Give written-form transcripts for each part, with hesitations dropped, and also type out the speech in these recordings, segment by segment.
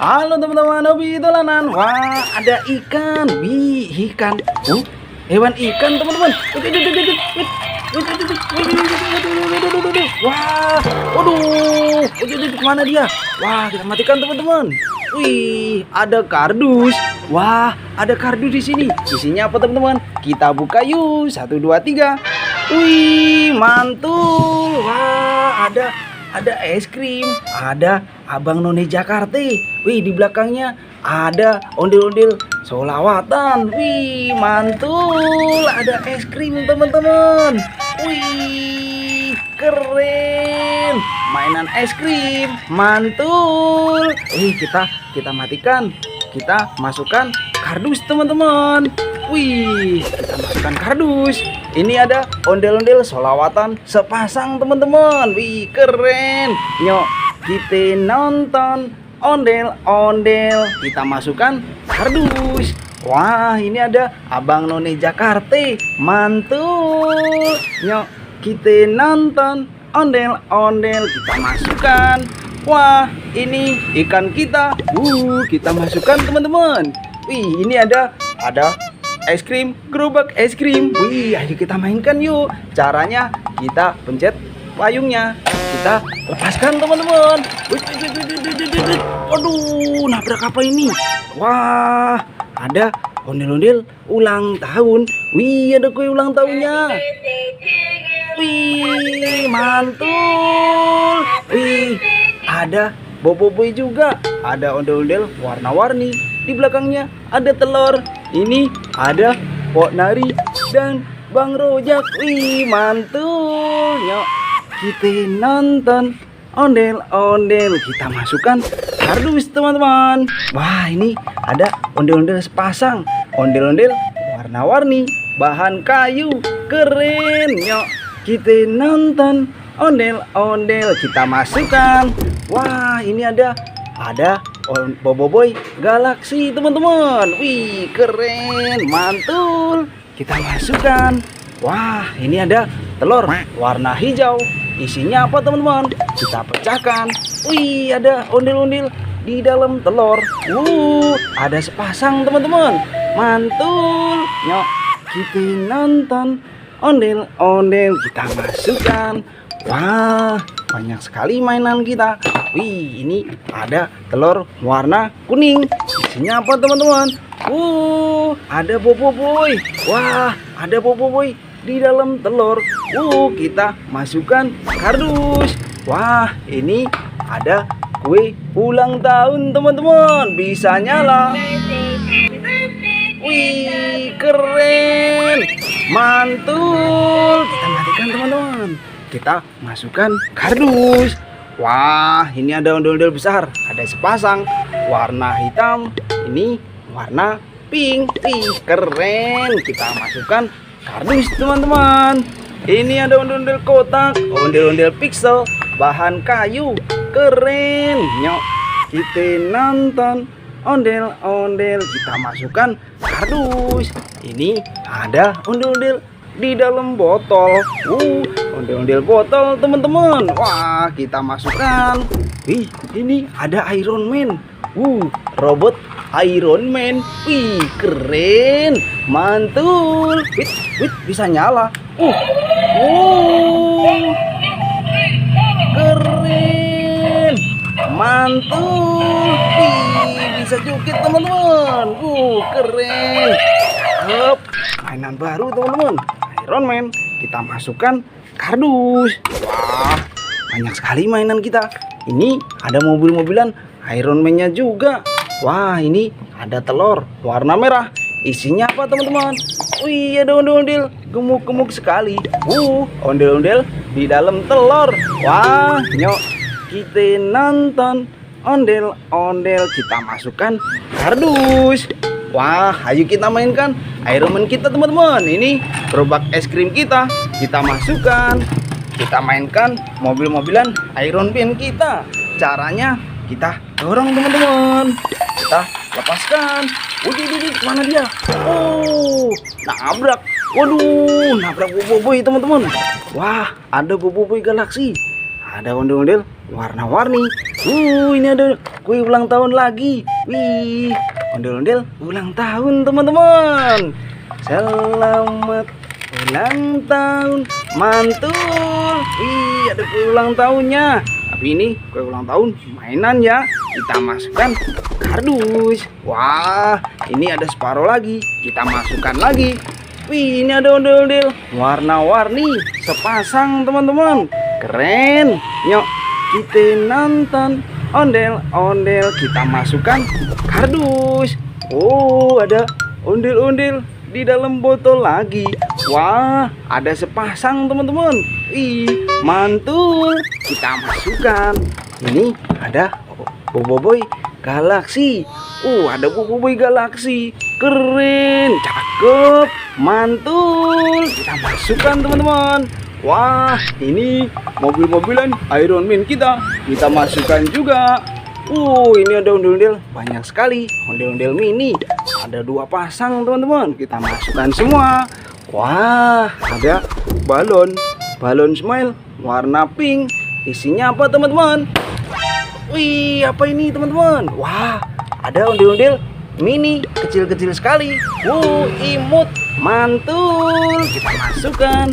Halo teman-teman, hobi dolanan. Wah, ada ikan. Wih, ikan. Hewan ikan, teman-teman. Wah, waduh. Kemana dia? Wah, kita matikan, teman-teman. Wih, ada kardus. Wah, ada kardus di sini. Isinya apa, teman-teman? Kita buka yuk. 1, 2, 3. Wih, mantul. Wah, ada es krim, ada Abang None Jakarta. Wih, di belakangnya ada ondel-ondel solawatan. Wih, mantul. Ada es krim, teman-teman. Wih, keren. Mainan es krim, mantul. Wih, kita matikan. Kita masukkan kardus, teman-teman. Wih, kita masukkan kardus. Ini ada ondel-ondel solawatan sepasang, teman-teman. Wih, keren. Nyok, kita nonton ondel-ondel. Kita masukkan kardus. Wah, ini ada Abang None Jakarta. Mantul. Nyok, kita nonton ondel-ondel. Kita masukkan. Wah, ini ikan kita. Kita masukkan, teman-teman. Wih, ini ada es krim, gerobak es krim. Wih, ayo kita mainkan yuk. Caranya kita pencet payungnya, kita lepaskan, teman-teman. Aduh, nabrak apa ini? Wah, ada ondel-ondel ulang tahun. Wih, ada kue ulang tahunnya. Wih, mantul. Wih, ada boboiboy juga. Ada ondel-ondel warna-warni. Di belakangnya ada telur. Ini ada Pok Nari dan Bang Rojak. Wih, mantul. Yuk, kita nonton ondel-ondel. Kita masukkan kardus, teman-teman. Wah, ini ada ondel-ondel sepasang. Ondel-ondel warna-warni, bahan kayu. Keren. Yuk, kita nonton ondel-ondel. Kita masukkan. Wah, ini ada boboiboy galaksi, teman-teman. Wih, keren, mantul. Kita masukkan. Wah, ini ada telur warna hijau. Isinya apa, teman-teman? Kita pecahkan. Wih, ada ondel-ondel di dalam telur. Ada sepasang, teman-teman. Mantul. Yuk, kita nonton ondel-ondel. Kita masukkan. Wah, banyak sekali mainan kita. Wih, ini ada telur warna kuning. Isinya apa, teman-teman? Ada boboiboy. Wah, ada boboiboy di dalam telur. Kita masukkan kardus. Wah, ini ada kue ulang tahun, teman-teman. Bisa nyala. Wih, keren. Mantul. Kita matikan, teman-teman. Kita masukkan kardus. Wah, ini ada ondel-ondel besar. Ada sepasang warna hitam. Ini warna pink. Keren. Kita masukkan kardus, teman-teman. Ini ada ondel-ondel kotak, ondel-ondel pixel, bahan kayu. Keren. Nyok, kita nonton ondel-ondel. Kita masukkan kardus. Ini ada ondel-ondel di dalam botol. Ondel-ondel botol, teman-teman. Wah, kita masukkan. Wih, ini ada Iron Man. Robot Iron Man. Wih, keren. Mantul. Wih, bisa nyala. Keren. Mantul. Wih, bisa joget, teman-teman. Keren. Mainan baru, teman-teman. Iron Man. Kita masukkan kardus. Wah, banyak sekali mainan kita. Ini ada mobil-mobilan Iron Man-nya juga. Wah, ini ada telur warna merah. Isinya apa, teman-teman? Wih, ada ondel-ondel gemuk-gemuk sekali. Ondel-ondel di dalam telur. Wah, nyok, kita nonton ondel-ondel. Kita masukkan kardus. Wah, ayo kita mainkan Iron Man kita, teman-teman. Ini gerobak es krim kita. Kita masukkan. Kita mainkan mobil-mobilan Iron Man kita. Caranya kita dorong, teman-teman. Kita lepaskan. Mana dia? Nabrak. Waduh, nabrak boboiboy, teman-teman. Wah, ada boboiboy galaksi. ada ondel-ondel warna-warni. Ini ada kue ulang tahun lagi. Wih, ondel-ondel ulang tahun teman-teman. Selamat ulang tahun mantul. Wih, ada kue ulang tahunnya. Tapi ini kue ulang tahun mainan ya. Kita masukkan kardus. Wah, ini ada separuh lagi. Kita masukkan lagi. Wih, ini ada ondel-ondel warna-warni sepasang teman-teman. Keren. Yuk kita nonton ondel-ondel. Kita masukkan kardus. Oh, ada ondel-ondel di dalam botol lagi. Wah, ada sepasang teman-teman. Ih, mantul. Kita masukkan. Ini ada Boboiboy Galaksi. Ada Boboiboy Galaksi. Keren, cakep, mantul. Kita masukkan teman-teman. Wah, ini mobil-mobilan Iron Man kita masukkan juga. Ini ada ondel-ondel banyak sekali. Ondel-ondel mini. Ada 2 pasang teman-teman. Kita masukkan semua. Wah, ada balon smile warna pink. Isinya apa teman-teman? Wih, apa ini teman-teman? Wah, ada ondel-ondel mini kecil-kecil sekali. Imut, mantul. Kita masukkan.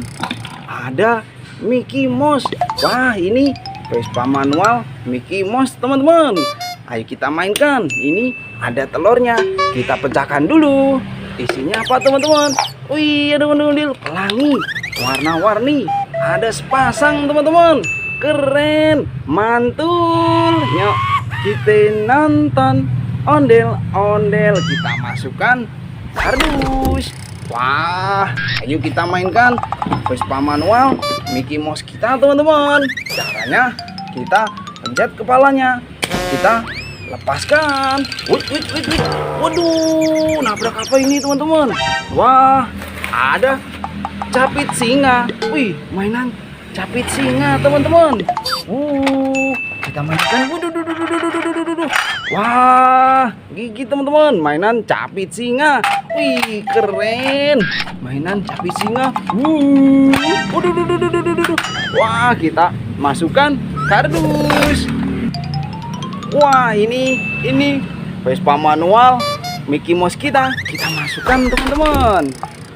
Ada Mickey Mouse. Wah, ini Vespa manual Mickey Mouse teman-teman. Ayo kita mainkan. Ini ada telurnya. Kita pecahkan dulu. Isinya apa teman-teman? Wih, ada ondel-ondel pelangi warna-warni. Ada sepasang teman-teman. Keren, mantul. Yuk kita nonton ondel-ondel. Kita masukkan kardus. Wah, ayo kita mainkan Vespa manual Mickey Mouse kita teman-teman. Caranya kita pencet kepalanya. Kita lepaskan. Wih. Waduh, nabrak apa ini teman-teman? Wah, ada capit singa. Wih, mainan capit singa teman-teman. Kita mainkan. Wah, gigi teman-teman. Mainan capit singa. Wih, keren. Mainan capit singa. Wah, kita masukkan kardus. Wah, ini Vespa manual Mickey Mouse kita masukkan teman-teman.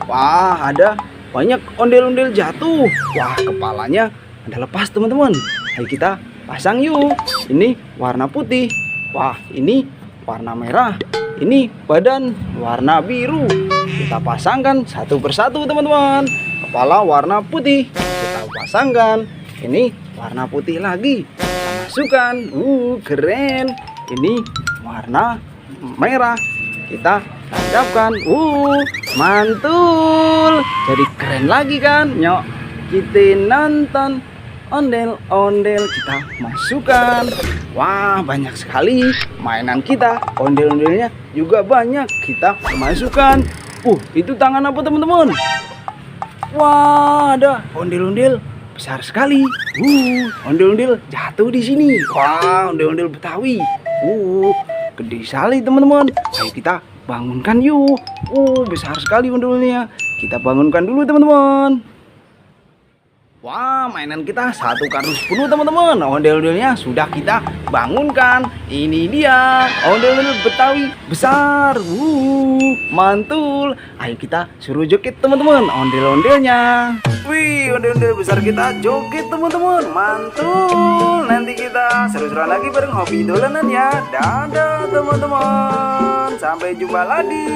Wah, ada banyak ondel-ondel jatuh. Wah, kepalanya ada lepas teman-teman. Ayo kita pasang yuk. Ini warna putih. Wah, ini warna merah. Ini badan warna biru. Kita pasangkan satu persatu teman-teman. Kepala warna putih. Kita pasangkan. Ini warna putih lagi. Kita masukkan. Keren. Ini warna merah. Kita tancapkan. Mantul. Jadi keren lagi kan? Yuk kita nonton ondel-ondel. Kita masukkan. Wah, banyak sekali mainan kita. Ondel-ondelnya juga banyak. Kita masukkan. Itu tangan apa teman-teman? Wah, ada ondel-ondel besar sekali. Ondel-ondel jatuh di sini. Wah, ondel-ondel Betawi. Gede sekali teman-teman. Ayo kita bangunkan yuk. Besar sekali ondel-ondelnya. Kita bangunkan dulu teman-teman. Wah, mainan kita satu kardus penuh teman-teman. Ondel-ondelnya sudah kita bangunkan. Ini dia ondel-ondel Betawi besar. Mantul. Ayo kita suruh joget teman-teman ondel-ondelnya. Wih, ondel-ondel besar kita joget teman-teman. Mantul. Nanti kita seru-seruan lagi bareng Hobi Dolanan ya. Dadah teman-teman. Sampai jumpa lagi.